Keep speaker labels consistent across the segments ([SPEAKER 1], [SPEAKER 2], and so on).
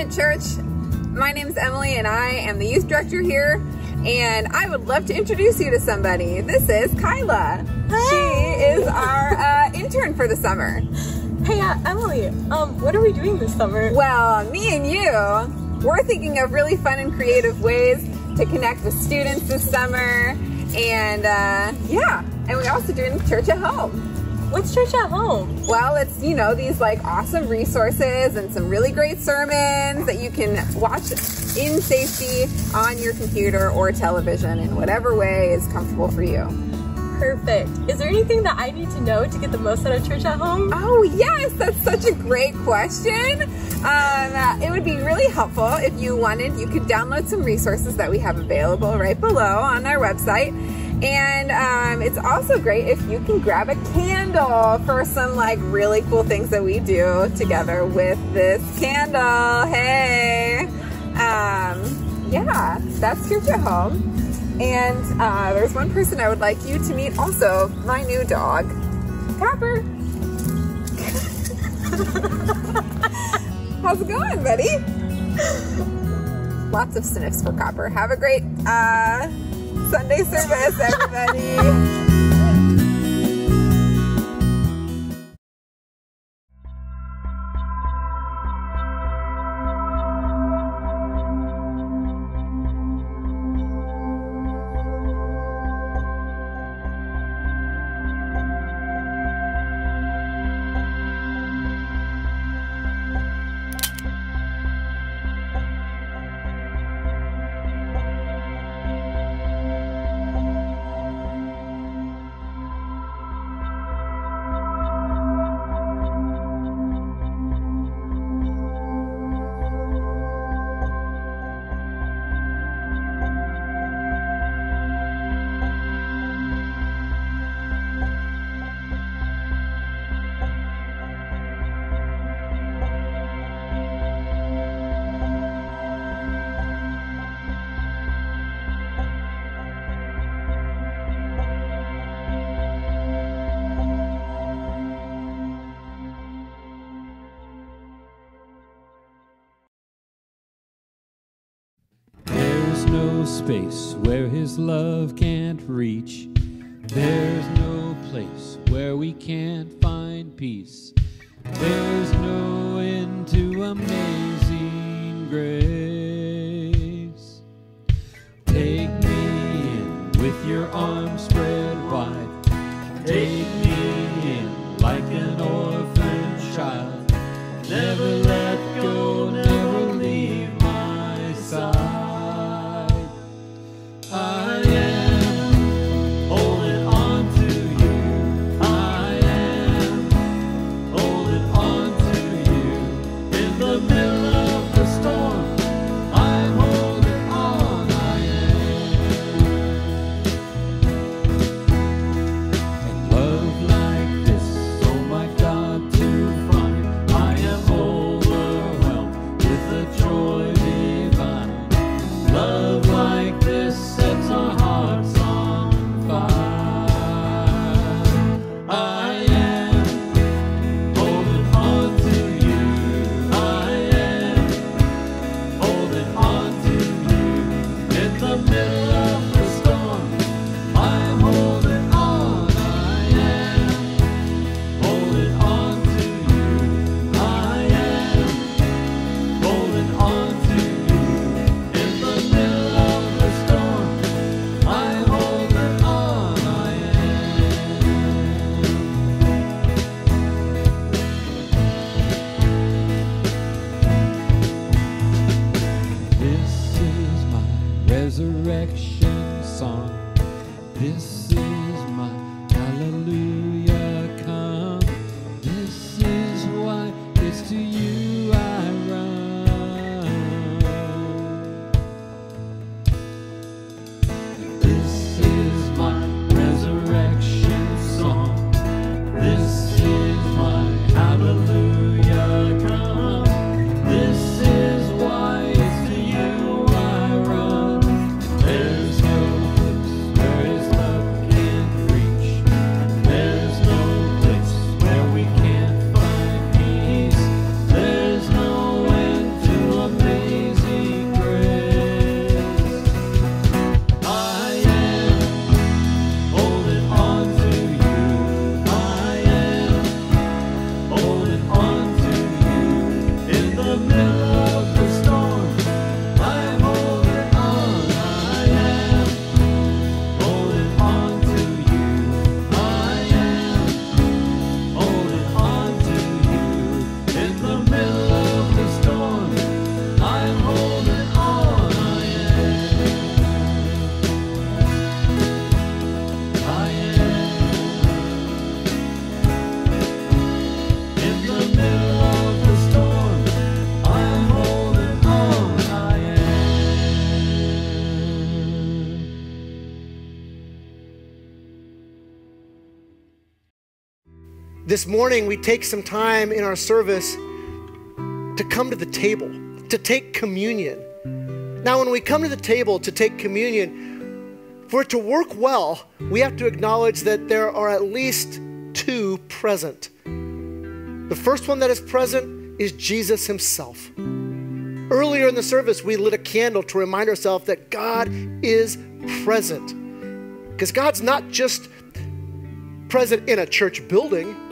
[SPEAKER 1] morning, church. My name is Emily and I am the youth director here, and I would love to introduce you to somebody. This is Kyla. She is our intern for the summer.
[SPEAKER 2] Hey, Emily, what are we doing this summer?
[SPEAKER 1] Well, me and you, we're thinking of really fun and creative ways to connect with students this summer, and yeah, and we're also doing church at home.
[SPEAKER 2] What's church at home?
[SPEAKER 1] Well, it's, you know, these like awesome resources and some really great sermons that you can watch in safety on your computer or television in whatever way is comfortable for you.
[SPEAKER 2] Perfect. Is there anything that I need to know to get the most out of church at home?
[SPEAKER 1] Oh yes, that's such a great question. It would be really helpful if you wanted, you could download some resources that we have available right below on our website. And it's also great if you can grab a candle for some like really cool things that we do together with this candle. Hey, yeah, that's church at home. And there's one person I would like you to meet also, my new dog, Copper. How's it going, buddy? Lots of sniffs for Copper. Have a great Sunday service, everybody.
[SPEAKER 3] No space where his love can't reach. There's no place where we can't find peace. There's no end to amazing grace. Take me in with your arms spread wide. Take me in like an orphan child. Never let go, never leave my side. I am holding on to you. I am holding on to you. In the middle of the storm,
[SPEAKER 4] This morning, we take some time in our service to come to the table, to take communion. Now, when we come to the table to take communion, for it to work well, we have to acknowledge that there are at least two present. The first one that is present is Jesus himself. Earlier in the service, we lit a candle to remind ourselves that God is present. Because God's not just present in a church building,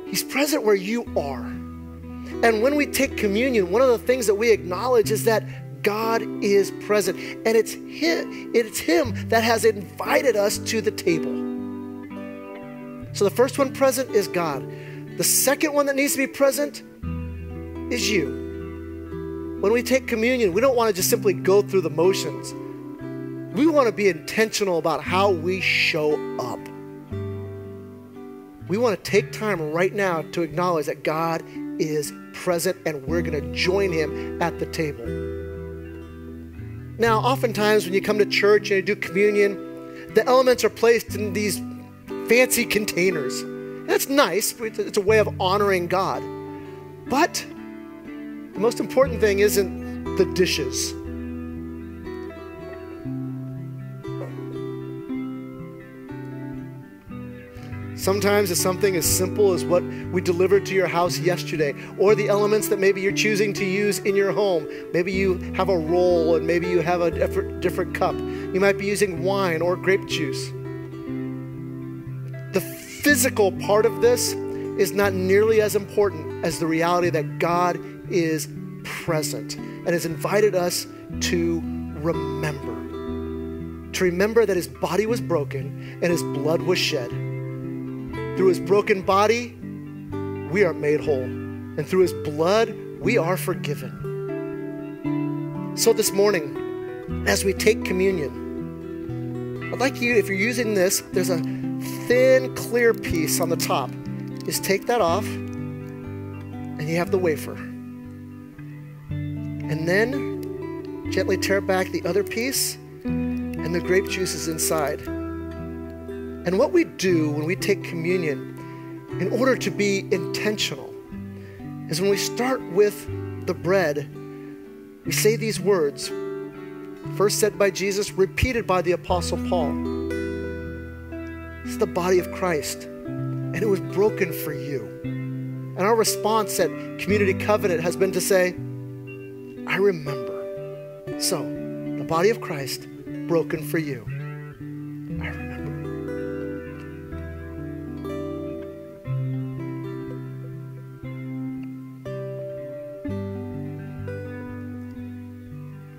[SPEAKER 4] he's present where you are. And when we take communion, one of the things that we acknowledge is that God is present. And it's him that has invited us to the table. So the first one present is God. The second one that needs to be present is you. When we take communion, we don't want to just simply go through the motions. We want to be intentional about how we show up. We want to take time right now to acknowledge that God is present and we're going to join him at the table. Now, oftentimes when you come to church and you do communion, the elements are placed in these fancy containers. That's nice. It's a way of honoring God. But the most important thing isn't the dishes. Sometimes it's something as simple as what we delivered to your house yesterday, or the elements that maybe you're choosing to use in your home. Maybe you have a roll and maybe you have a different cup. You might be using wine or grape juice. The physical part of this is not nearly as important as the reality that God is present and has invited us to remember. To remember that his body was broken and his blood was shed. Through his broken body, we are made whole. And through his blood, we are forgiven. So this morning, as we take communion, I'd like you, if you're using this, there's a thin, clear piece on the top. Just take that off, and you have the wafer. And then gently tear back the other piece, and the grape juice is inside. And what we do when we take communion, in order to be intentional, is when we start with the bread, we say these words, first said by Jesus, repeated by the Apostle Paul. It's the body of Christ, and it was broken for you. And our response at Community Covenant has been to say, I remember. So, the body of Christ, broken for you. I remember.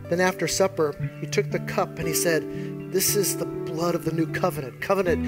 [SPEAKER 4] Then after supper, he took the cup and he said, this is the blood of the new covenant. Covenant,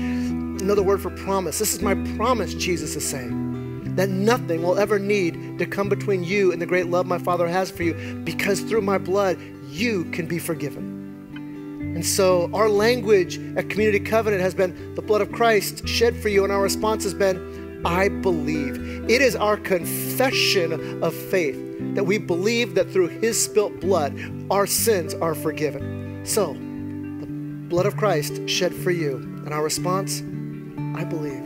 [SPEAKER 4] another word for promise. This is my promise, Jesus is saying, that nothing will ever need to come between you and the great love my Father has for you, because through my blood, you can be forgiven. And so our language at Community Covenant has been the blood of Christ shed for you, and our response has been, I believe. It is our confession of faith that we believe that through his spilt blood, our sins are forgiven. So, the blood of Christ shed for you. And our response, I believe.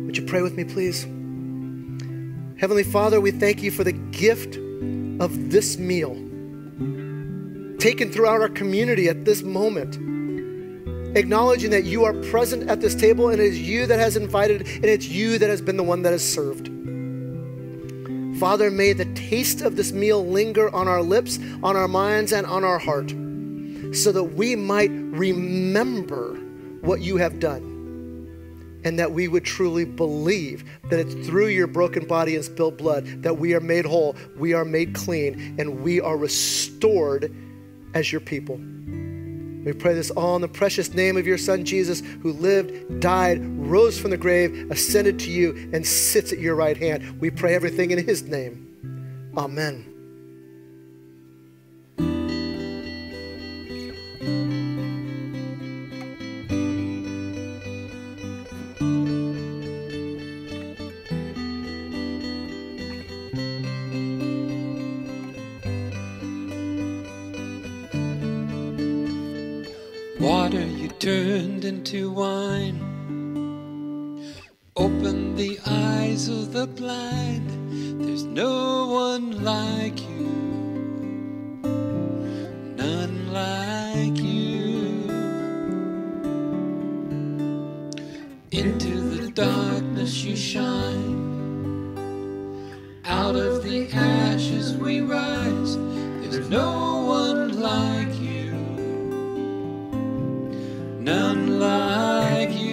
[SPEAKER 4] Would you pray with me, please? Heavenly Father, we thank you for the gift of this meal taken throughout our community at this moment. Acknowledging that you are present at this table, and it is you that has invited, and it's you that has been the one that has served. Father, may the taste of this meal linger on our lips, on our minds, and on our heart, so that we might remember what you have done, and that we would truly believe that it's through your broken body and spilled blood that we are made whole, we are made clean, and we are restored as your people. We pray this all in the precious name of your Son, Jesus, who lived, died, rose from the grave, ascended to you, and sits at your right hand. We pray everything in his name. Amen.
[SPEAKER 3] What are you turned into wine. Open the eyes of the blind. There's no one like you. None like you. Into the darkness you shine. Out of the ashes we rise. There's no one like you. None like you.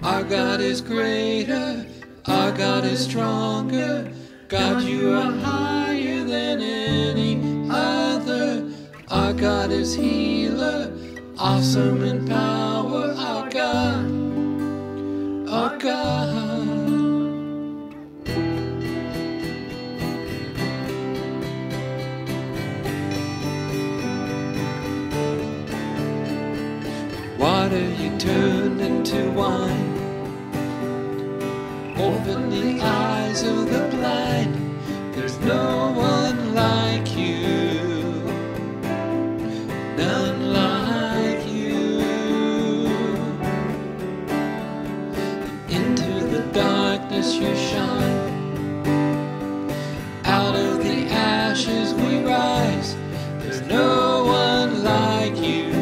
[SPEAKER 3] Our God is greater. Our God is stronger. God, you are higher than any other. Our God is healer, awesome in power. Our God, our God. Water you turned into wine. Open the eyes of the blind. There's no one like you. None like you. Into the darkness you shine. Out of the ashes we rise. There's no one like you.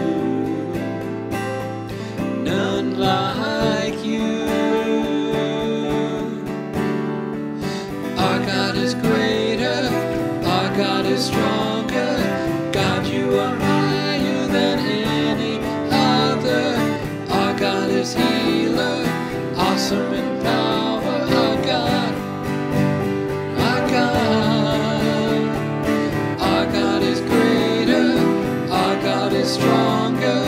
[SPEAKER 3] None like you. Our God is greater, our God is stronger. God, you are higher than any other. Our God is healer, awesome in power. Our God, our God. Our God is greater, our God is stronger.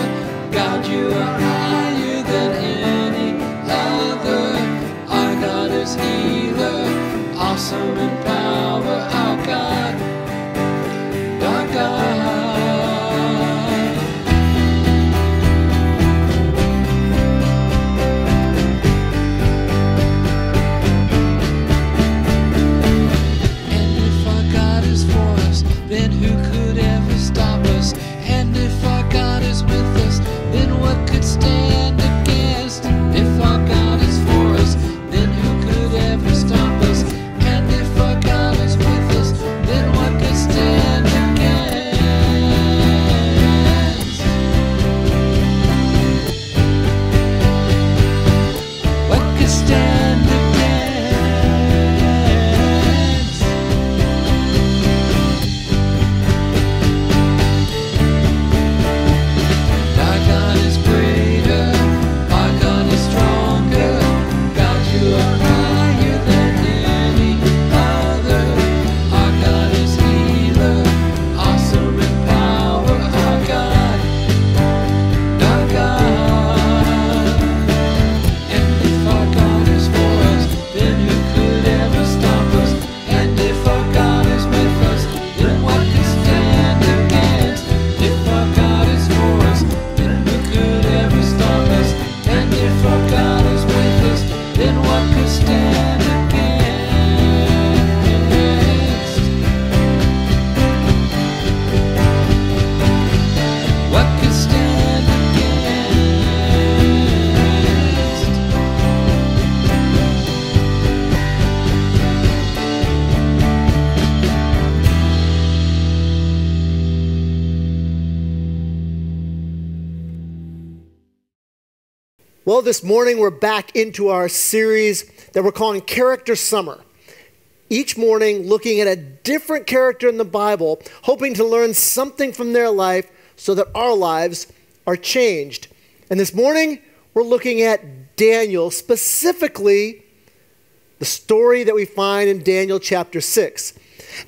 [SPEAKER 3] God, you are higher than any other. Our God is healer, awesome in power. Our God, our God. And if our God is for us, then who could ever stop us? And if our God is with us, then what could stand against? If our God is for us, then who could ever stop us? And if our God is with us, then what could stand against? What could stand against? Our God is greater, our God is stronger. God, you are higher than any other. Our God is healer, awesome in power. Our God, our God. And if our God is for us, then who could ever stop us? And if our God is with us, then what could stand against? If our God is for us, then who could ever stop us? And if our God is with us, then what could stand against? What could stand against?
[SPEAKER 4] Well, this morning we're back into our series that we're calling Character Summer. Each morning looking at a different character in the Bible, hoping to learn something from their life so that our lives are changed. And this morning we're looking at Daniel, specifically the story that we find in Daniel chapter 6.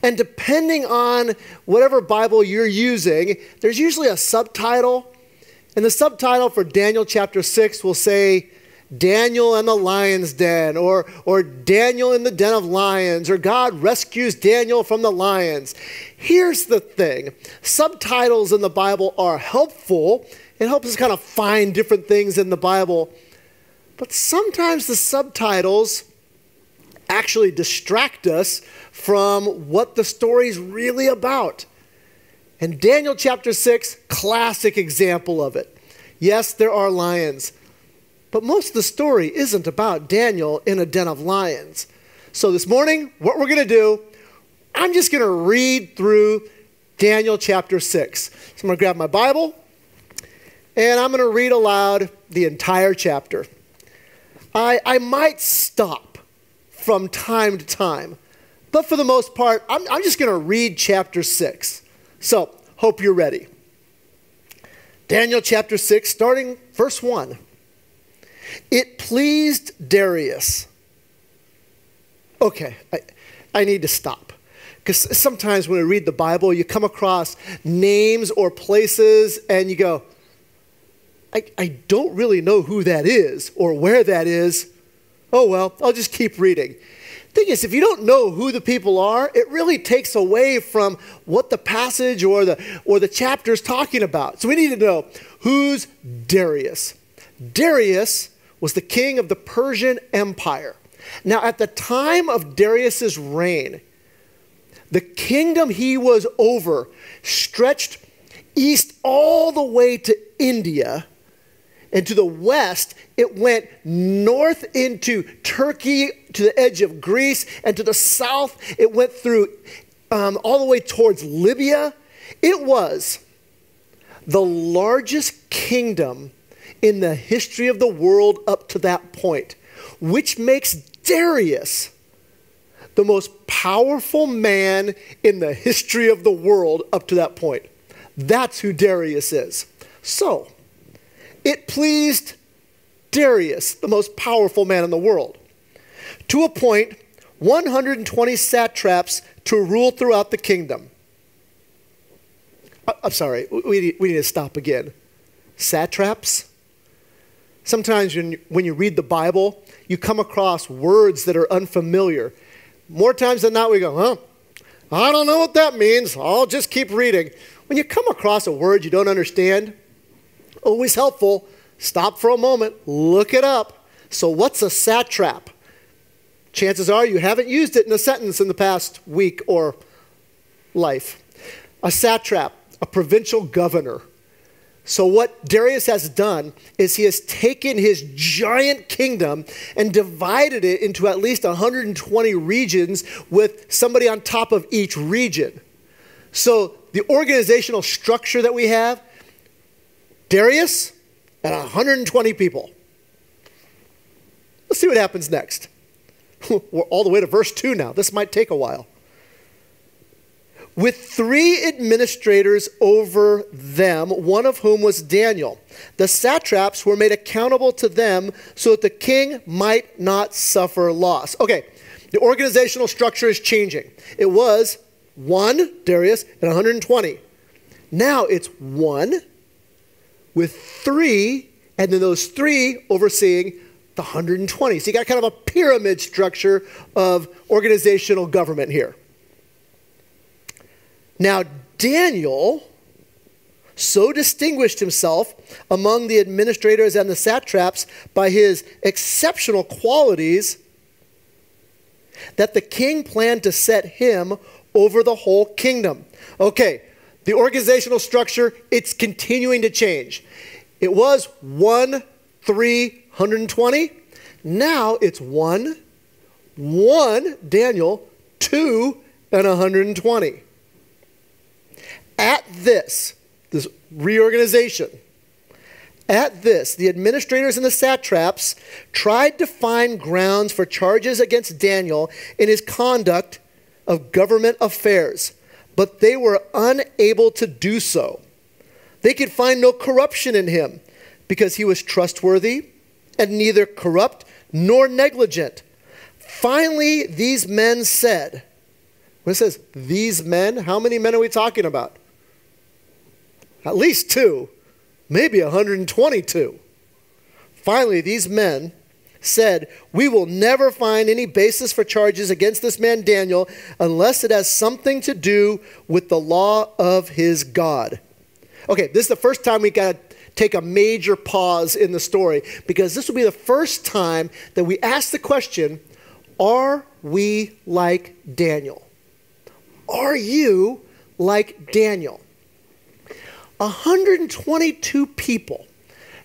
[SPEAKER 4] And depending on whatever Bible you're using, there's usually a subtitle. And the subtitle for Daniel chapter 6 will say, Daniel and the lion's den, or Daniel in the den of lions, or God rescues Daniel from the lions. Here's the thing. Subtitles in the Bible are helpful. It helps us kind of find different things in the Bible. But sometimes the subtitles actually distract us from what the story's really about. And Daniel chapter 6, classic example of it. Yes, there are lions, but most of the story isn't about Daniel in a den of lions. So this morning, what we're going to do, I'm just going to read through Daniel chapter 6. So I'm going to grab my Bible, and I'm going to read aloud the entire chapter. I might stop from time to time, but for the most part, I'm just going to read chapter 6. So, hope you're ready. Daniel chapter 6, starting verse 1. It pleased Darius. Okay, I need to stop. Because sometimes when we read the Bible, you come across names or places and you go, I don't really know who that is or where that is. Oh, well, I'll just keep reading. Thing is, if you don't know who the people are, it really takes away from what the passage or the chapter is talking about. So we need to know, who's Darius? Darius was the king of the Persian Empire. Now, at the time of Darius's reign, the kingdom he was over stretched east all the way to India, and to the west, it went north into Turkey, to the edge of Greece, and to the south, it went through all the way towards Libya. It was the largest kingdom in the history of the world up to that point, which makes Darius the most powerful man in the history of the world up to that point. That's who Darius is. So, it pleased Darius, the most powerful man in the world, to appoint 120 satraps to rule throughout the kingdom. I'm sorry, we need to stop again. Satraps? Sometimes when you read the Bible, you come across words that are unfamiliar. More times than not, we go, I don't know what that means. I'll just keep reading. When you come across a word you don't understand, always helpful, stop for a moment, look it up. So what's a satrap? Chances are you haven't used it in a sentence in the past week or life. A satrap, a provincial governor. So what Darius has done is he has taken his giant kingdom and divided it into at least 120 regions with somebody on top of each region. So the organizational structure that we have, Darius and 120 people. Let's see what happens next. We're all the way to verse 2 now. This might take a while. With 3 administrators over them, one of whom was Daniel. The satraps were made accountable to them so that the king might not suffer loss. Okay, the organizational structure is changing. It was 1, Darius, and 120. Now it's 1 with 3, and then those 3 overseeing the 120. So you got kind of a pyramid structure of organizational government here. Now, Daniel so distinguished himself among the administrators and the satraps by his exceptional qualities that the king planned to set him over the whole kingdom. Okay, the organizational structure, it's continuing to change. It was 1, 3, 120. Now it's 1, Daniel, 2, and 120. At this reorganization, the administrators and the satraps tried to find grounds for charges against Daniel in his conduct of government affairs, but they were unable to do so. They could find no corruption in him because he was trustworthy and neither corrupt nor negligent. Finally, these men said, when it says these men, how many men are we talking about? At least 2, maybe 122. Finally, these men said, we will never find any basis for charges against this man Daniel unless it has something to do with the law of his God. Okay, this is the first time we got to take a major pause in the story because this will be the first time that we ask the question, are we like Daniel? Are you like Daniel? 122 people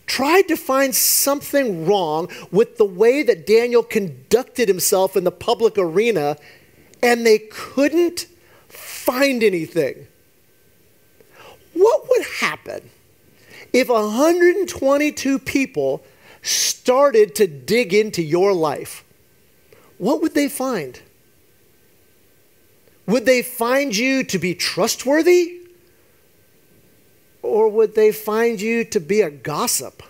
[SPEAKER 4] tried to find something wrong with the way that Daniel conducted himself in the public arena, and they couldn't find anything. What would happen if 122 people started to dig into your life? What would they find? Would they find you to be trustworthy? Or would they find you to be a gossip?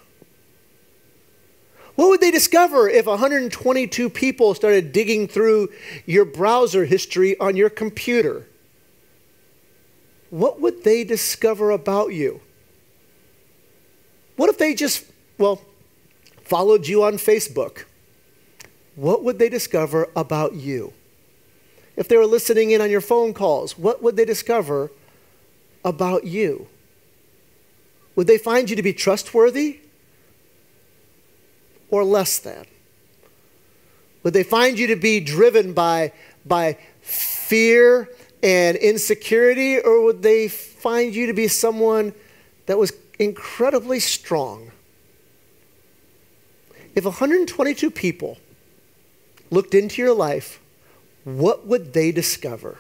[SPEAKER 4] What would they discover if 122 people started digging through your browser history on your computer? What would they discover about you? What if they just, followed you on Facebook? What would they discover about you? If they were listening in on your phone calls, what would they discover about you? Would they find you to be trustworthy or less than? Would they find you to be driven by fear and insecurity, or would they find you to be someone that was incredibly strong? If 122 people looked into your life, what would they discover?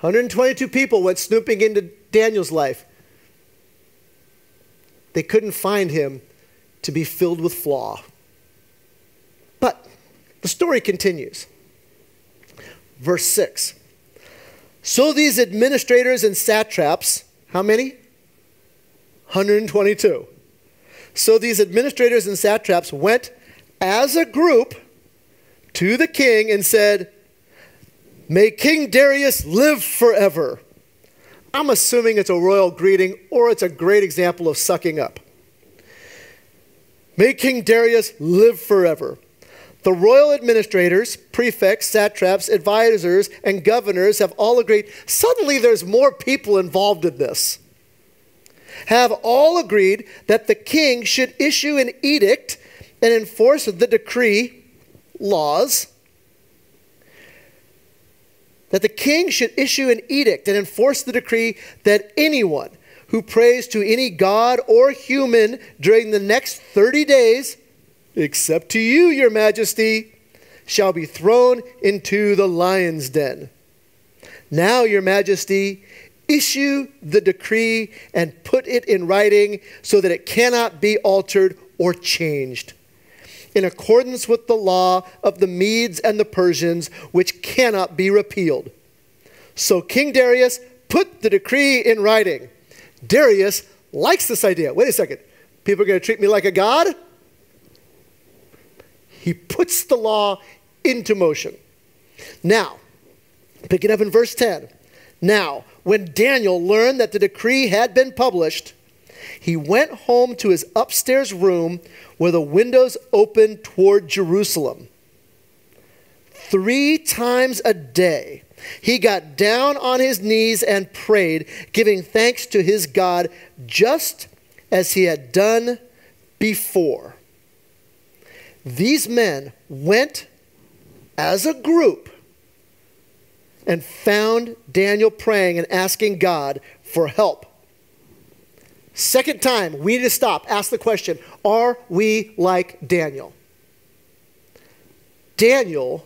[SPEAKER 4] 122 people went snooping into Daniel's life. They couldn't find him to be filled with flaw. But the story continues. Verse 6. So these administrators and satraps, how many? 122. So these administrators and satraps went as a group to the king and said, "May King Darius live forever." I'm assuming it's a royal greeting, or it's a great example of sucking up. May King Darius live forever. The royal administrators, prefects, satraps, advisors, and governors have all agreed. Suddenly there's more people involved in this. Have all agreed that the king should issue an edict and enforce the decree, laws. That the king should issue an edict and enforce the decree that anyone who prays to any god or human during the next 30 days, except to you, your majesty, shall be thrown into the lion's den. Now, your majesty, issue the decree and put it in writing so that it cannot be altered or changed, in accordance with the law of the Medes and the Persians, which cannot be repealed. So King Darius put the decree in writing. Darius likes this idea. Wait a second. People are going to treat me like a god? He puts the law into motion. Now, pick it up in verse 10. Now, when Daniel learned that the decree had been published, he went home to his upstairs room where the windows opened toward Jerusalem. 3 times a day, he got down on his knees and prayed, giving thanks to his God, just as he had done before. These men went as a group and found Daniel praying and asking God for help. Second time, we need to stop, ask the question, are we like Daniel? Daniel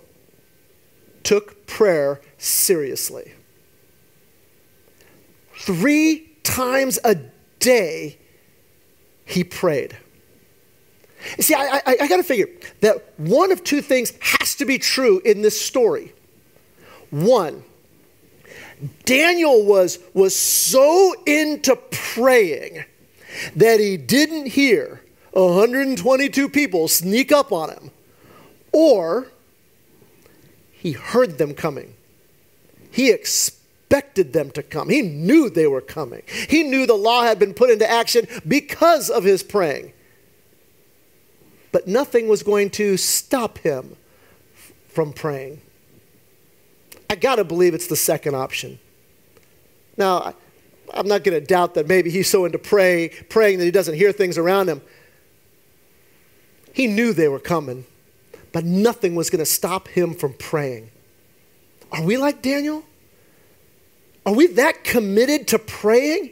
[SPEAKER 4] took prayer seriously. 3 times a day, he prayed. You see, I got to figure that one of 2 things has to be true in this story. One, Daniel was so into praying that he didn't hear 122 people sneak up on him, or he heard them coming. He expected them to come. He knew they were coming. He knew the law had been put into action because of his praying. But nothing was going to stop him from praying. I got to believe it's the second option. Now, I'm not going to doubt that maybe he's so into praying that he doesn't hear things around him. He knew they were coming, but nothing was going to stop him from praying. Are we like Daniel? Are we that committed to praying?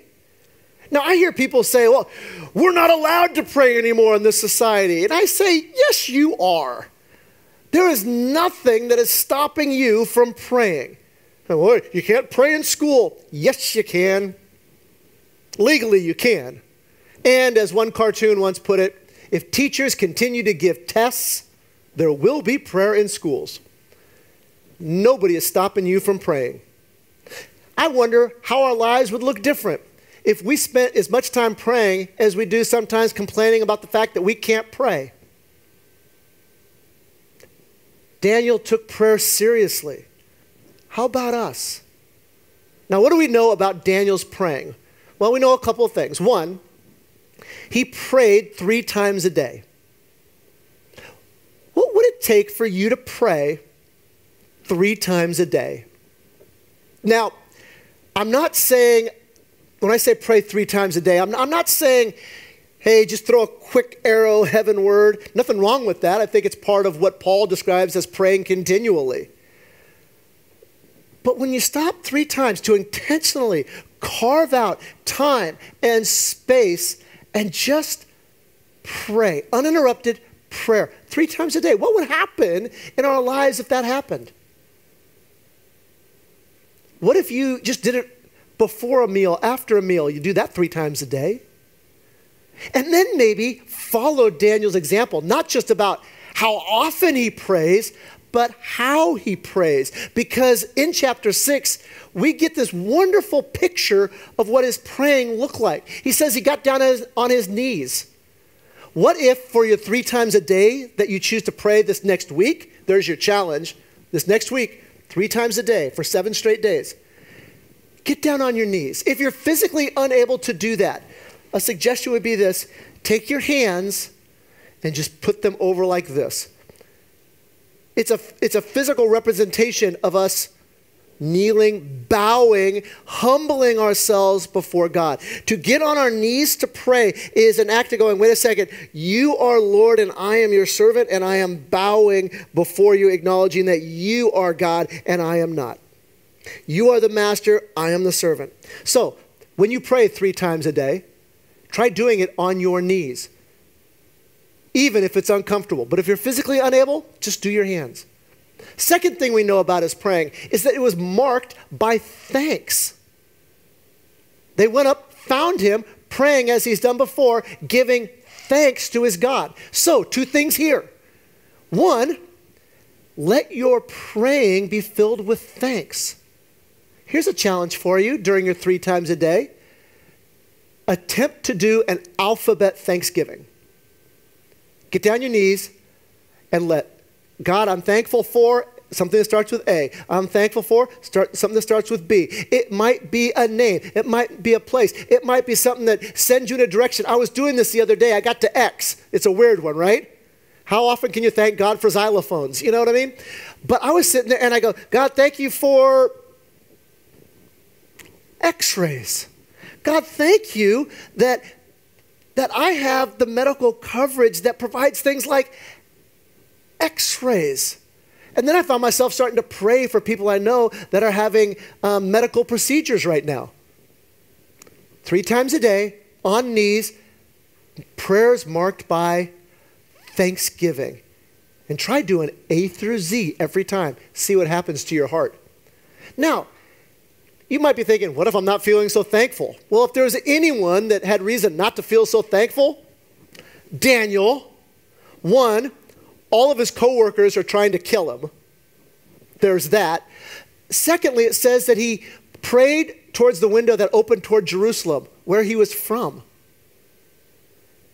[SPEAKER 4] Now, I hear people say, well, we're not allowed to pray anymore in this society. And I say, yes, you are. There is nothing that is stopping you from praying. Well, you can't pray in school. Yes, you can. Legally, you can. And as one cartoon once put it, if teachers continue to give tests, there will be prayer in schools. Nobody is stopping you from praying. I wonder how our lives would look different if we spent as much time praying as we do sometimes complaining about the fact that we can't pray. Daniel took prayer seriously. How about us? Now, what do we know about Daniel's praying? Well, we know a couple of things. One, he prayed 3 times a day. What would it take for you to pray 3 times a day? Now, I'm not saying, when I say pray 3 times a day, I'm not saying, hey, just throw a quick arrow heavenward. Nothing wrong with that. I think it's part of what Paul describes as praying continually. But when you stop 3 times to intentionally carve out time and space and just pray, uninterrupted prayer, 3 times a day, what would happen in our lives if that happened? What if you just did it before a meal, after a meal? You do that 3 times a day. And then maybe follow Daniel's example, not just about how often he prays, but how he prays. Because in chapter 6, we get this wonderful picture of what his praying looked like. He says he got down on his knees. What if for your 3 times a day that you choose to pray this next week, there's your challenge, this next week, 3 times a day for 7 straight days, get down on your knees. If you're physically unable to do that, a suggestion would be this: take your hands and just put them over like this. It's a physical representation of us kneeling, bowing, humbling ourselves before God. To get on our knees to pray is an act of going, wait a second, you are Lord and I am your servant, and I am bowing before you, acknowledging that you are God and I am not. You are the master, I am the servant. So when you pray 3 times a day, try doing it on your knees, even if it's uncomfortable. But if you're physically unable, just do your hands. Second thing we know about his praying is that it was marked by thanks. They went up, found him, praying as he's done before, giving thanks to his God. So, 2 things here. 1, let your praying be filled with thanks. Here's a challenge for you during your 3 times a day. Attempt to do an alphabet thanksgiving. Get down your knees and let God, I'm thankful for something that starts with A. I'm thankful for something that starts with B. It might be a name. It might be a place. It might be something that sends you in a direction. I was doing this the other day. I got to X. It's a weird one, right? How often can you thank God for xylophones? You know what I mean? But I was sitting there and I go, God, thank you for X-rays. God, thank you that I have the medical coverage that provides things like X-rays. And then I found myself starting to pray for people I know that are having medical procedures right now. 3 times a day, on knees, prayers marked by thanksgiving. And try doing A through Z every time. See what happens to your heart. Now, you might be thinking, what if I'm not feeling so thankful? Well, if there was anyone that had reason not to feel so thankful, Daniel. 1, all of his coworkers are trying to kill him. There's that. Secondly, it says that he prayed towards the window that opened toward Jerusalem, where he was from.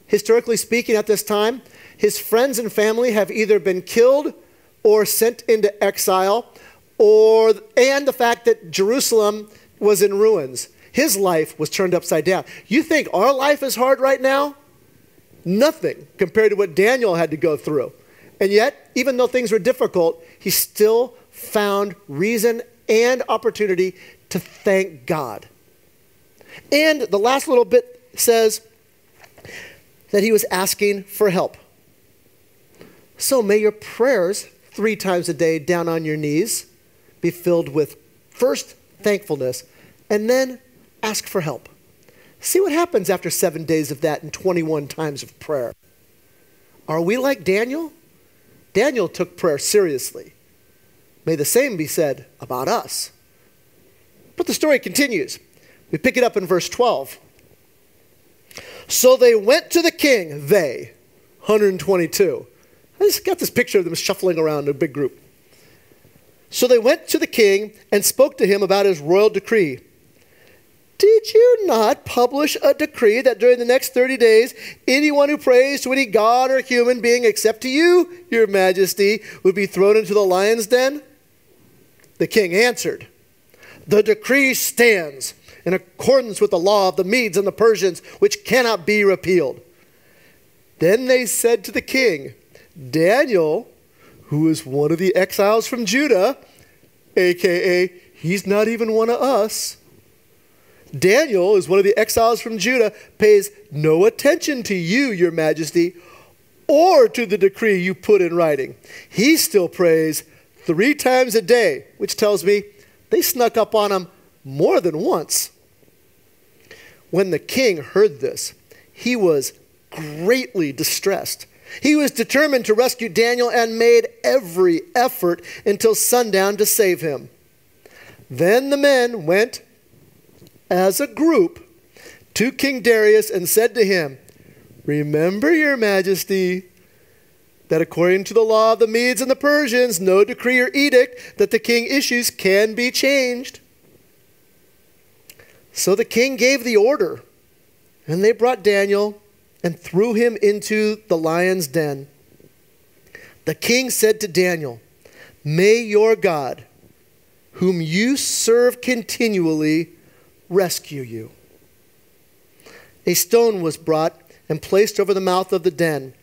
[SPEAKER 4] Historically speaking, at this time, his friends and family have either been killed or sent into exile, and the fact that Jerusalem was in ruins. His life was turned upside down. You think our life is hard right now? Nothing compared to what Daniel had to go through. And yet, even though things were difficult, he still found reason and opportunity to thank God. And the last little bit says that he was asking for help. So may your prayers 3 times a day down on your knees be filled with, first, thankfulness, and then ask for help. See what happens after 7 days of that and 21 times of prayer. Are we like Daniel? Daniel took prayer seriously. May the same be said about us. But the story continues. We pick it up in verse 12. So they went to the king, they, 122. I just got this picture of them shuffling around in a big group. So they went to the king and spoke to him about his royal decree. Did you not publish a decree that during the next 30 days, anyone who prays to any god or human being except to you, your majesty, would be thrown into the lion's den? The king answered, the decree stands in accordance with the law of the Medes and the Persians, which cannot be repealed. Then they said to the king, Daniel, who is one of the exiles from Judah, a.k.a. he's not even one of us. Daniel is one of the exiles from Judah, pays no attention to you, your majesty, or to the decree you put in writing. He still prays 3 times a day, which tells me they snuck up on him more than once. When the king heard this, he was greatly distressed. He was determined to rescue Daniel and made every effort until sundown to save him. Then the men went as a group to King Darius and said to him, remember, your majesty, that according to the law of the Medes and the Persians, no decree or edict that the king issues can be changed. So the king gave the order, and they brought Daniel and threw him into the lion's den. The king said to Daniel, may your God, whom you serve continually, rescue you. A stone was brought and placed over the mouth of the den,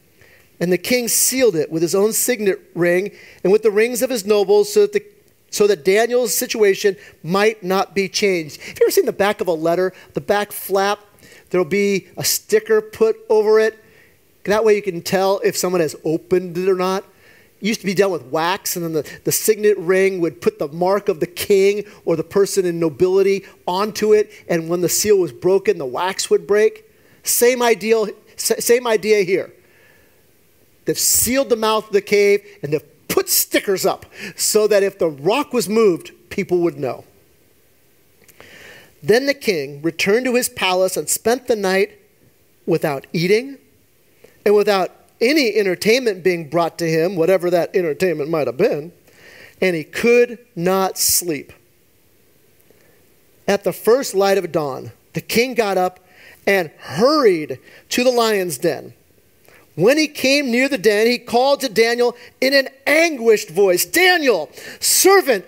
[SPEAKER 4] and the king sealed it with his own signet ring and with the rings of his nobles so that Daniel's situation might not be changed. Have you ever seen the back of a letter, the back flap? There'll be a sticker put over it. That way you can tell if someone has opened it or not. It used to be done with wax, and then the signet ring would put the mark of the king or the person in nobility onto it, and when the seal was broken, the wax would break. Same idea here. They've sealed the mouth of the cave, and they've put stickers up so that if the rock was moved, people would know. Then the king returned to his palace and spent the night without eating and without any entertainment being brought to him, whatever that entertainment might have been, and he could not sleep. At the first light of dawn, the king got up and hurried to the lion's den. When he came near the den, he called to Daniel in an anguished voice, Daniel, servant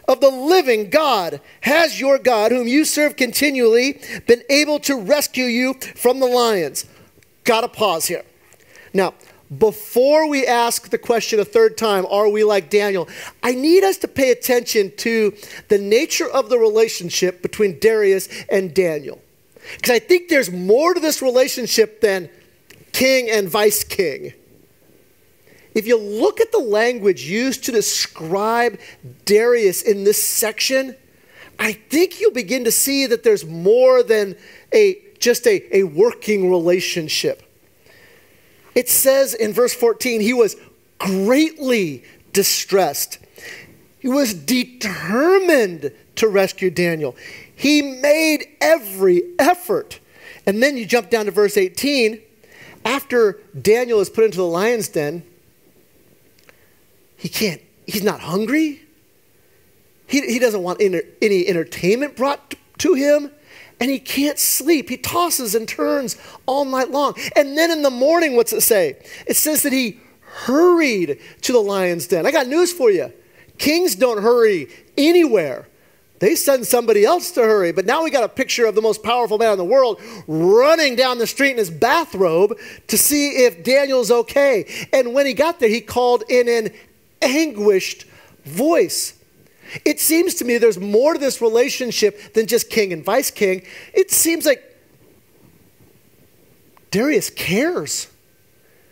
[SPEAKER 4] of the living God, has your God, whom you serve continually, been able to rescue you from the lions? Got to pause here. Now, before we ask the question a third time, are we like Daniel? I need us to pay attention to the nature of the relationship between Darius and Daniel. Because I think there's more to this relationship than king and vice king. If you look at the language used to describe Darius in this section, I think you'll begin to see that there's more than just a working relationship. It says in verse 14, he was greatly distressed. He was determined to rescue Daniel. He made every effort. And then you jump down to verse 18. After Daniel is put into the lion's den, he's not hungry. He doesn't want any entertainment brought to him. And he can't sleep. He tosses and turns all night long. And then in the morning, what's it say? It says that he hurried to the lion's den. I got news for you. Kings don't hurry anywhere. They send somebody else to hurry. But now we got a picture of the most powerful man in the world running down the street in his bathrobe to see if Daniel's okay. And when he got there, he called in an anguished voice. It seems to me there's more to this relationship than just king and vice king. It seems like Darius cares.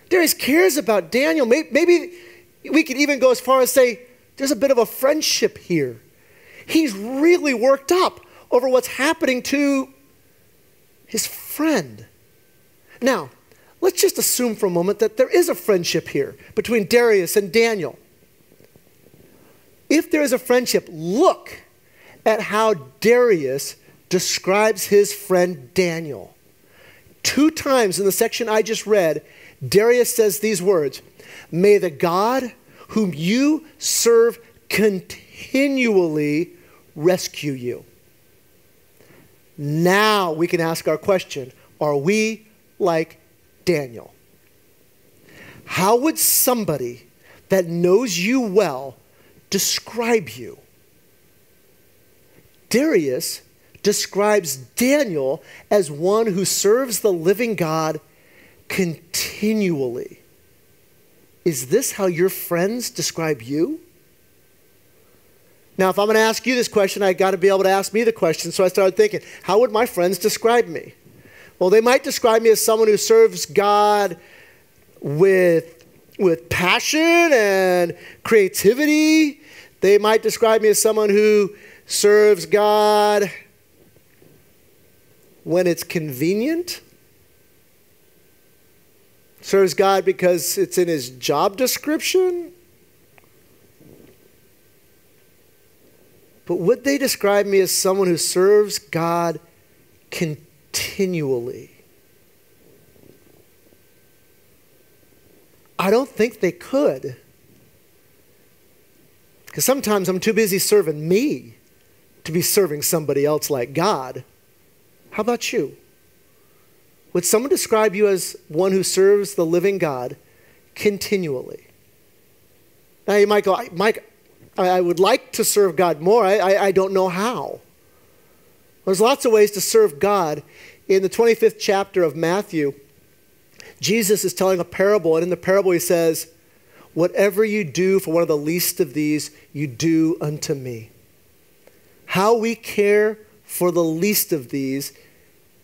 [SPEAKER 4] Darius cares about Daniel. Maybe we could even go as far as say there's a bit of a friendship here. He's really worked up. over what's happening to his friend. Now, let's just assume for a moment that there is a friendship here between Darius and Daniel. If there is a friendship, look at how Darius describes his friend Daniel. 2 times in the section I just read, Darius says these words, "May the God whom you serve continually rescue you." Now we can ask our question, are we like Daniel? How would somebody that knows you well describe you? Darius describes Daniel as one who serves the living God continually. Is this how your friends describe you? Now, if I'm going to ask you this question, I got to be able to ask me the question. So I started thinking, how would my friends describe me? Well, they might describe me as someone who serves God with passion and creativity. They might describe me as someone who serves God when it's convenient. Serves God because it's in his job description. But would they describe me as someone who serves God continually? I don't think they could. Because sometimes I'm too busy serving me to be serving somebody else like God. How about you? Would someone describe you as one who serves the living God continually? Now you might go, Mike, I would like to serve God more. I don't know how. There's lots of ways to serve God. In the 25th chapter of Matthew, Jesus is telling a parable, and in the parable he says, "Whatever you do for one of the least of these, you do unto me." How we care for the least of these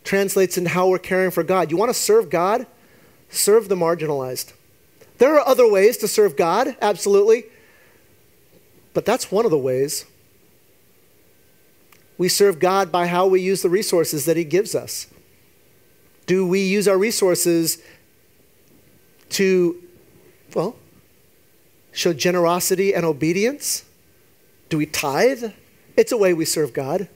[SPEAKER 4] translates into how we're caring for God. You want to serve God? Serve the marginalized. There are other ways to serve God, absolutely. But that's one of the ways. We serve God by how we use the resources that he gives us. Do we use our resources to, well, show generosity and obedience? Do we tithe? It's a way we serve God.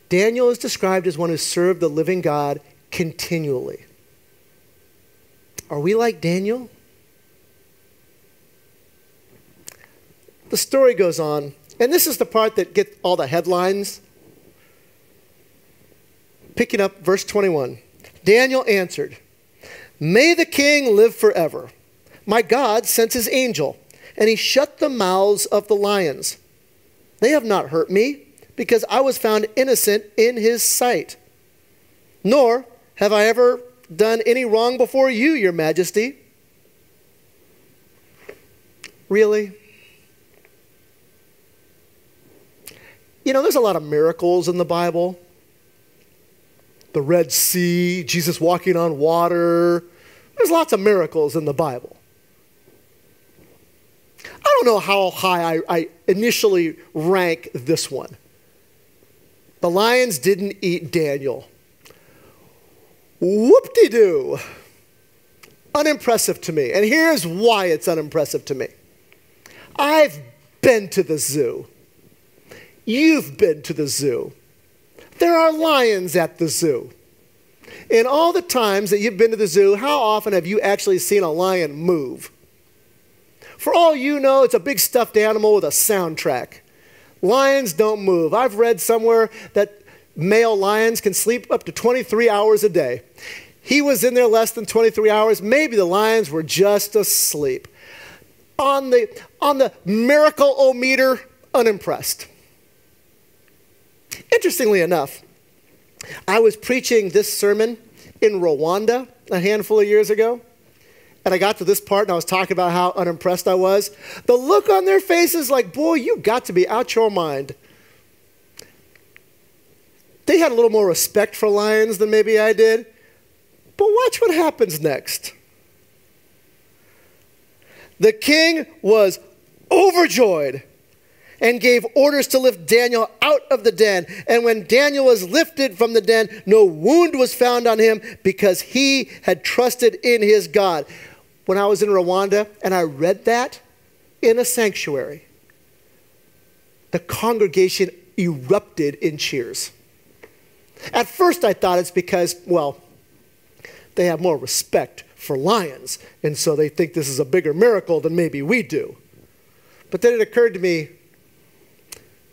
[SPEAKER 4] Daniel is described as one who served the living God continually. Are we like Daniel? The story goes on, and this is the part that gets all the headlines. Picking up verse 21. Daniel answered, "May the king live forever. My God sent his angel, and he shut the mouths of the lions. They have not hurt me, because I was found innocent in his sight. Nor have I ever done any wrong before you, your majesty." Really? You know, there's a lot of miracles in the Bible. The Red Sea, Jesus walking on water. There's lots of miracles in the Bible. I don't know how high I initially rank this one. The lions didn't eat Daniel. Whoop-de-doo. Unimpressive to me. And here's why it's unimpressive to me. I've been to the zoo. You've been to the zoo. There are lions at the zoo. In all the times that you've been to the zoo, how often have you actually seen a lion move? For all you know, it's a big stuffed animal with a soundtrack. Lions don't move. I've read somewhere that male lions can sleep up to 23 hours a day. He was in there less than 23 hours. Maybe the lions were just asleep. On the miracle-o-meter, unimpressed. Interestingly enough, I was preaching this sermon in Rwanda a handful of years ago, and I got to this part and I was talking about how unimpressed I was. The look on their faces like, boy, you got to be out your mind. They had a little more respect for lions than maybe I did. But watch what happens next. The king was overjoyed, and gave orders to lift Daniel out of the den. And when Daniel was lifted from the den, no wound was found on him because he had trusted in his God. When I was in Rwanda and I read that in a sanctuary, the congregation erupted in cheers. At first I thought it's because, well, they have more respect for lions, and so they think this is a bigger miracle than maybe we do. But then it occurred to me,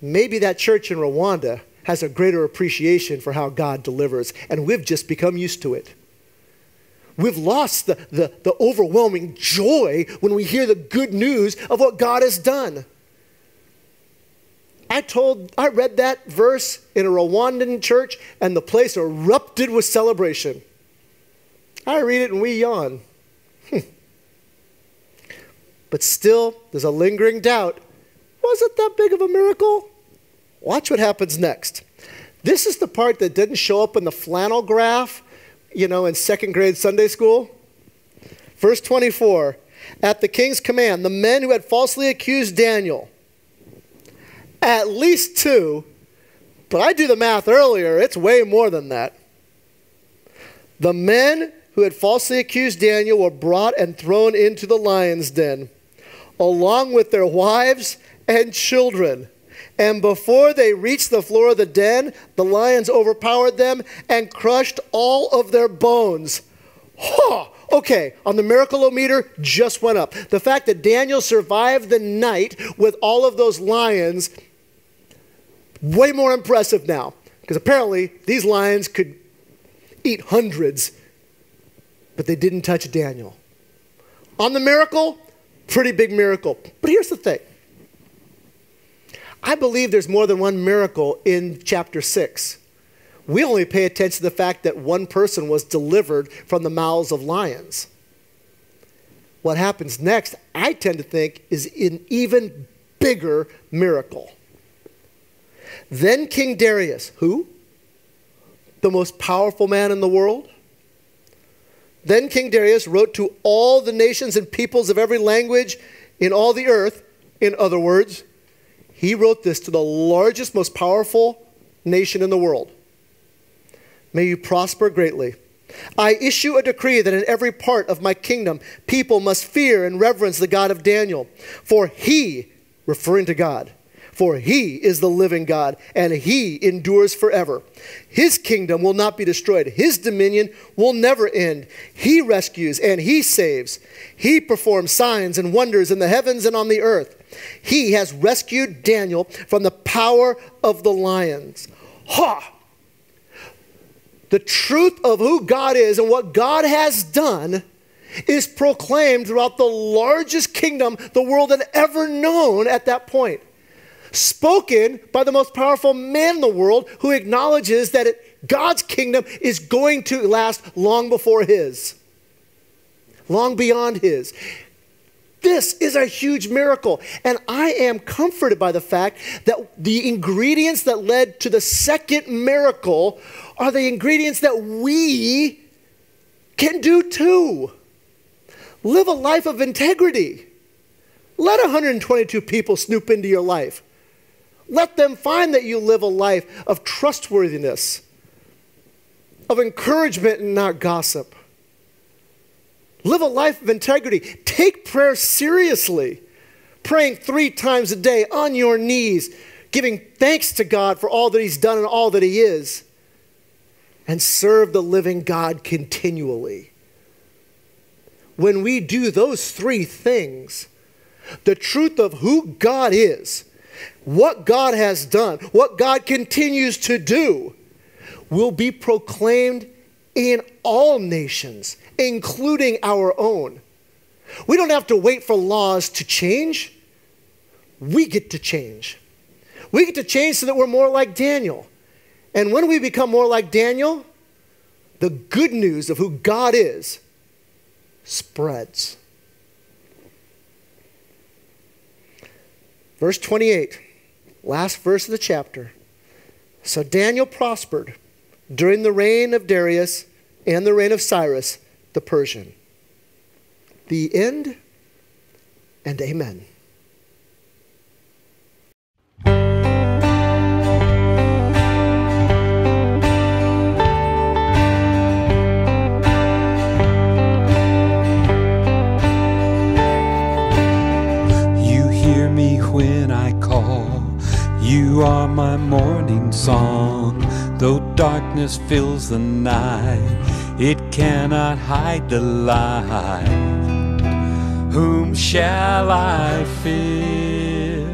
[SPEAKER 4] maybe that church in Rwanda has a greater appreciation for how God delivers, and we've just become used to it. We've lost the overwhelming joy when we hear the good news of what God has done. I read that verse in a Rwandan church, and the place erupted with celebration. I read it and we yawn. But still, there's a lingering doubt. Was it that big of a miracle? Watch what happens next. This is the part that didn't show up in the flannel graph, in second grade Sunday school. Verse 24, at the king's command, the men who had falsely accused Daniel, at least 2, but I do the math earlier, it's way more than that. The men who had falsely accused Daniel were brought and thrown into the lion's den, along with their wives and children. And before they reached the floor of the den, the lions overpowered them and crushed all of their bones. Okay, on the miracle-o-meter, just went up. The fact that Daniel survived the night with all of those lions, way more impressive now. Because apparently, these lions could eat hundreds, but they didn't touch Daniel. On the miracle, pretty big miracle. But here's the thing. I believe there's more than one miracle in chapter 6. We only pay attention to the fact that one person was delivered from the mouths of lions. What happens next, I tend to think, is an even bigger miracle. Then King Darius, who? The most powerful man in the world. Then King Darius wrote to all the nations and peoples of every language in all the earth. In other words, he wrote this to the largest, most powerful nation in the world. May you prosper greatly. I issue a decree that in every part of my kingdom, people must fear and reverence the God of Daniel. For he, referring to God, for he is the living God, and he endures forever. His kingdom will not be destroyed. His dominion will never end. He rescues and he saves. He performs signs and wonders in the heavens and on the earth. He has rescued Daniel from the power of the lions. The truth of who God is and what God has done is proclaimed throughout the largest kingdom the world had ever known at that point. Spoken by the most powerful man in the world who acknowledges that God's kingdom is going to last long before his, long beyond his. This is a huge miracle, and I am comforted by the fact that the ingredients that led to the second miracle are the ingredients that we can do too. Live a life of integrity. Let 122 people snoop into your life. Let them find that you live a life of trustworthiness, of encouragement and not gossip. Live a life of integrity. Take prayer seriously. Praying 3 times a day on your knees, giving thanks to God for all that he's done and all that he is. And serve the living God continually. When we do those 3 things, the truth of who God is, what God has done, what God continues to do, will be proclaimed in all nations, including our own. We don't have to wait for laws to change. We get to change. We get to change so that we're more like Daniel. And when we become more like Daniel, the good news of who God is spreads. Verse 28, last verse of the chapter. So Daniel prospered during the reign of Darius and the reign of Cyrus the Persian. The end, and amen.
[SPEAKER 3] song, though darkness fills the night, it cannot hide the light. Whom shall I fear?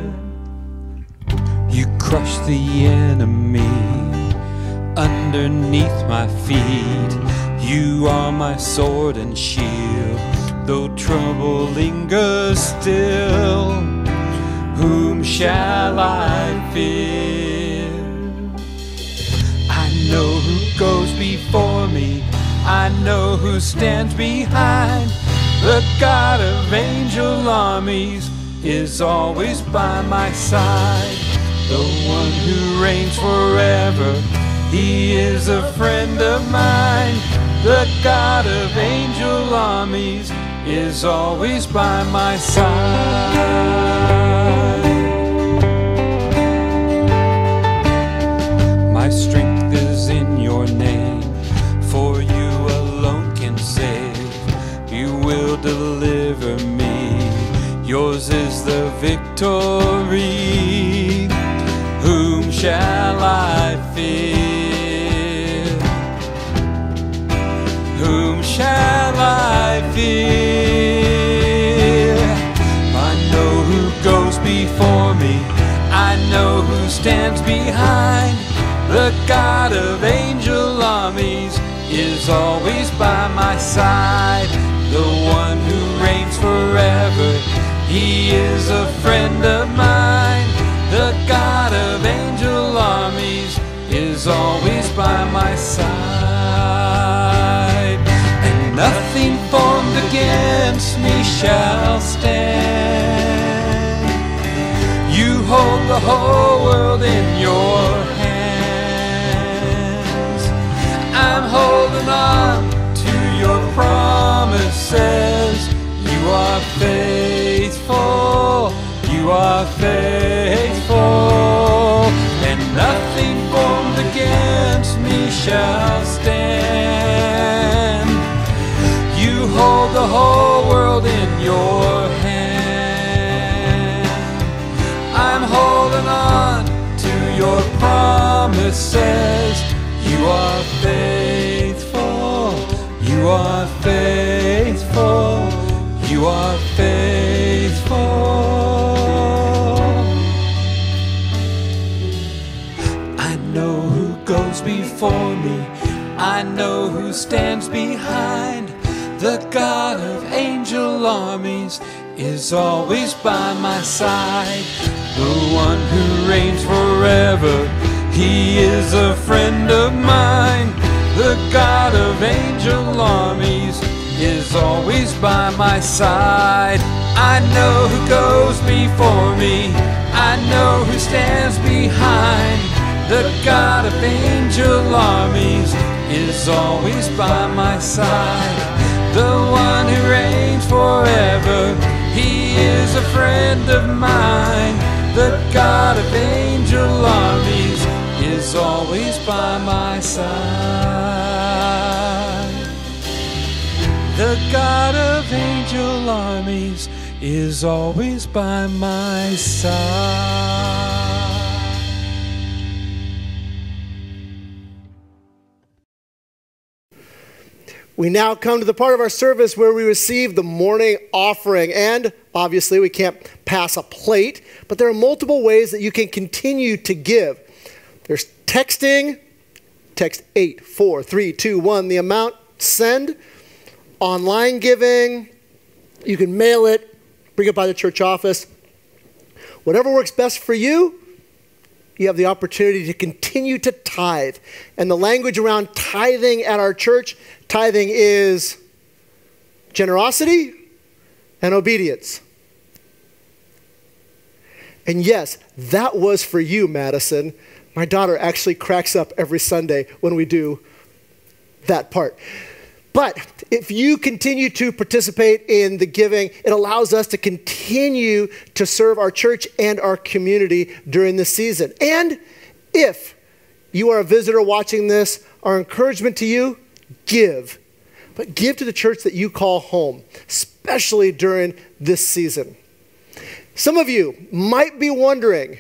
[SPEAKER 3] You crush the enemy underneath my feet. You are my sword and shield, though trouble lingers still. Whom shall I fear? I know who goes before me, I know who stands behind. The God of angel armies is always by my side. The one who reigns forever, he is a friend of mine. The God of angel armies is always by my side. My strength is in your name, for you alone can save. You will deliver me, yours is the victory. Whom shall I fear? Whom shall I fear? I know who goes before me, I know who stands behind. The God of angel armies is always by my side. The one who reigns forever, he is a friend of mine. The God of angel armies is always by my side. And nothing formed against me shall stand. You hold the whole world in your hands. I'm holding on to your promises. You are faithful, you are faithful, and nothing formed against me shall stand. You hold the whole world in your hand. I'm holding on to your promises. You are faithful, you are faithful, you are faithful. I know who goes before me, I know who stands behind. The God of angel armies is always by my side. The one who reigns forever, he is a friend of mine. The God of angel armies is always by my side. I know who goes before me, I know who stands behind. The God of angel armies is always by my side. The one who reigns forever, he is a friend of mine. The God of angel armies is always by my side. The God of angel armies is always by my side.
[SPEAKER 4] We now come to the part of our service where we receive the morning offering. And obviously we can't pass a plate, but there are multiple ways that you can continue to give. There's texting, text 84321, the amount, send. Online giving, you can mail it, bring it by the church office. Whatever works best for you, you have the opportunity to continue to tithe. And the language around tithing at our church, tithing is generosity and obedience. And yes, that was for you, Madison. My daughter actually cracks up every Sunday when we do that part. But if you continue to participate in the giving, it allows us to continue to serve our church and our community during this season. And if you are a visitor watching this, our encouragement to you, give. But give to the church that you call home, especially during this season. Some of you might be wondering,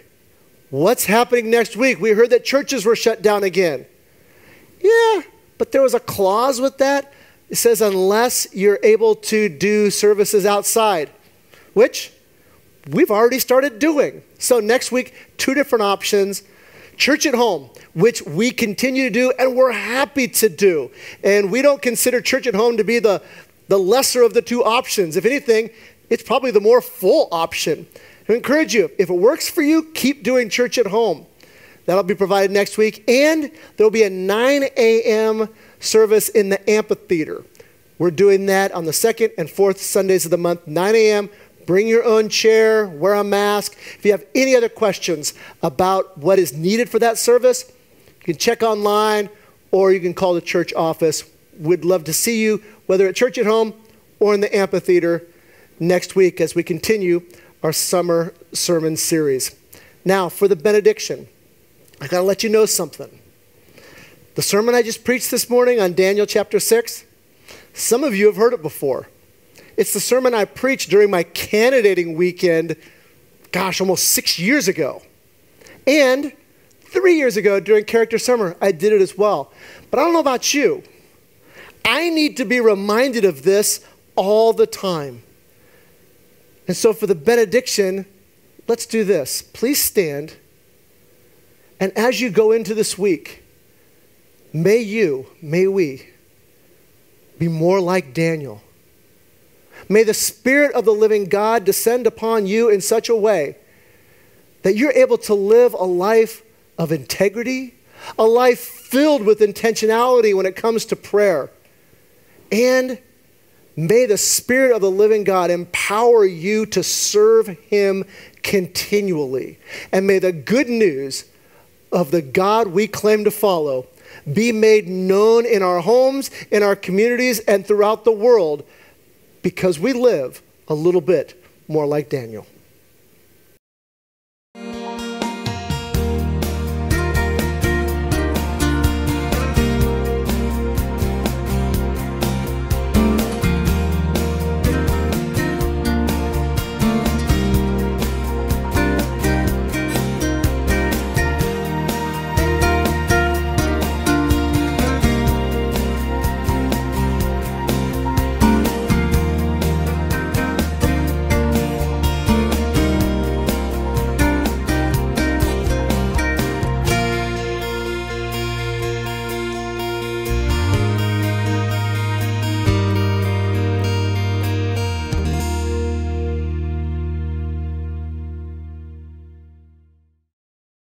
[SPEAKER 4] What's happening next week? We heard that churches were shut down again. Yeah, but there was a clause with that. It says unless you're able to do services outside, which we've already started doing. So next week, 2 different options. Church at home, which we continue to do and we're happy to do. And we don't consider church at home to be the lesser of the 2 options. If anything, it's probably the more full option. I encourage you, if it works for you, keep doing church at home. That'll be provided next week. And there'll be a 9 a.m. service in the amphitheater. We're doing that on the 2nd and 4th Sundays of the month, 9 a.m. Bring your own chair, wear a mask. If you have any other questions about what is needed for that service, you can check online or you can call the church office. We'd love to see you, whether at church at home or in the amphitheater next week as we continue our summer sermon series. Now, for the benediction, I got to let you know something. The sermon I just preached this morning on Daniel chapter 6, some of you have heard it before. It's the sermon I preached during my candidating weekend, almost 6 years ago. And 3 years ago during Character Summer, I did it as well. But I don't know about you. I need to be reminded of this all the time. And so for the benediction, let's do this. Please stand. And as you go into this week, may we be more like Daniel. May the Spirit of the living God descend upon you in such a way that you're able to live a life of integrity, a life filled with intentionality when it comes to prayer. And may the Spirit of the living God empower you to serve Him continually. And may the good news of the God we claim to follow be made known in our homes, in our communities, and throughout the world, because we live a little bit more like Daniel.